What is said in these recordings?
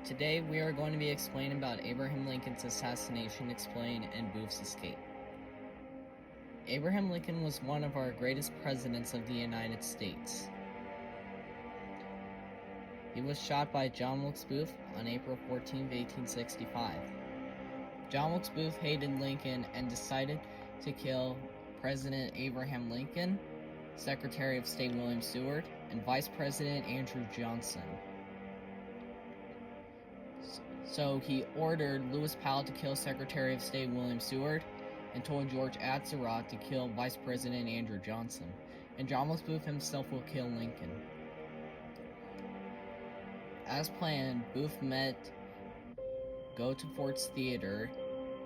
Today we are going to be explaining about Abraham Lincoln's assassination explained and Booth's escape. Abraham Lincoln was one of our greatest presidents of the United States. He was shot by John Wilkes Booth on April 14, 1865. John Wilkes Booth hated Lincoln and decided to kill President Abraham Lincoln, Secretary of State William Seward, and Vice President Andrew Johnson. So he ordered Lewis Powell to kill Secretary of State William Seward and told George Atzerodt to kill Vice President Andrew Johnson, and John Wilkes Booth himself will kill Lincoln. As planned, Booth go to Ford's Theater,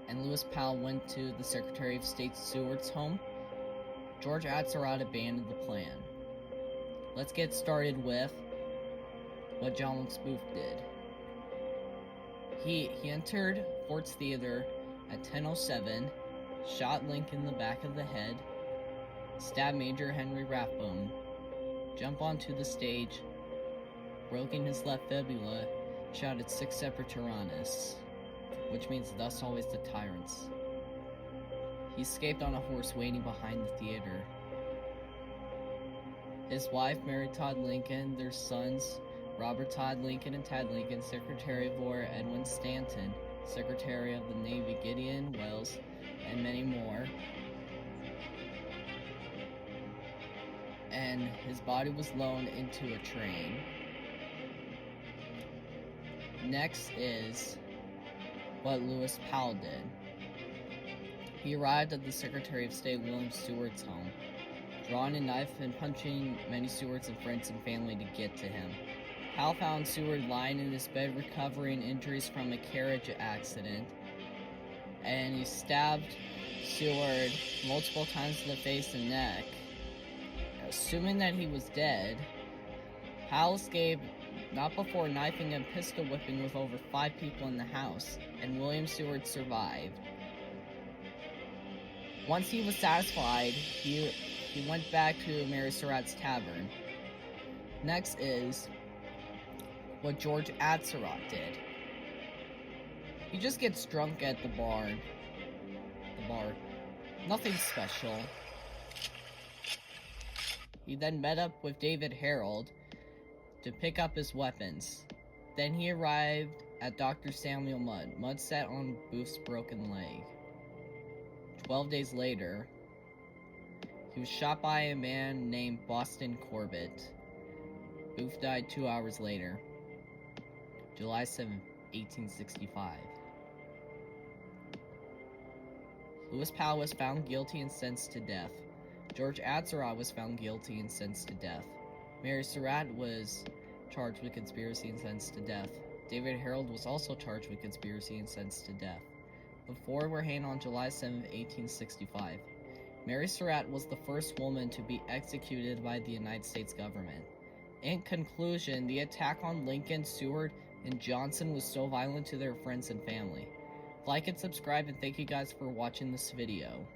and Lewis Powell went to the Secretary of State Seward's home. George Atzerodt abandoned the plan. Let's get started with what John Wilkes Booth did. He entered Ford's Theater at 10:07, shot Lincoln in the back of the head, stabbed Major Henry Rathbone, jumped onto the stage, broken his left fibula, shouted 6 Semper Tyrannis, which means thus always the tyrants. He escaped on a horse waiting behind the theater. His wife, Mary Todd Lincoln, their sons, Robert Todd Lincoln and Tad Lincoln, Secretary of War Edwin Stanton, Secretary of the Navy Gideon Welles, and many more. And his body was loaned into a train. Next is what Lewis Powell did. He arrived at the Secretary of State William Seward's home, drawing a knife and punching many Sewards and friends and family to get to him. Powell found Seward lying in his bed recovering injuries from a carriage accident, and he stabbed Seward multiple times in the face and neck. Assuming that he was dead, Powell escaped not before knifing and pistol whipping with over 5 people in the house, and William Seward survived. Once he was satisfied, he went back to Mary Surratt's tavern. Next is what George Atzerodt did. He just gets drunk at the bar. Nothing special. He then met up with David Harold to pick up his weapons. Then he arrived at Dr. Samuel Mudd. Mudd sat on Booth's broken leg. 12 days later, he was shot by a man named Boston Corbett. Booth died 2 hours later, July 7, 1865. Lewis Powell was found guilty and sentenced to death. George Atzerodt was found guilty and sentenced to death. Mary Surratt was charged with conspiracy and sentenced to death. David Harold was also charged with conspiracy and sentenced to death. The 4 were hanged on July 7, 1865. Mary Surratt was the first woman to be executed by the United States government. In conclusion, the attack on Lincoln, Seward, and Johnson was so violent to their friends and family. Like and subscribe, and thank you guys for watching this video.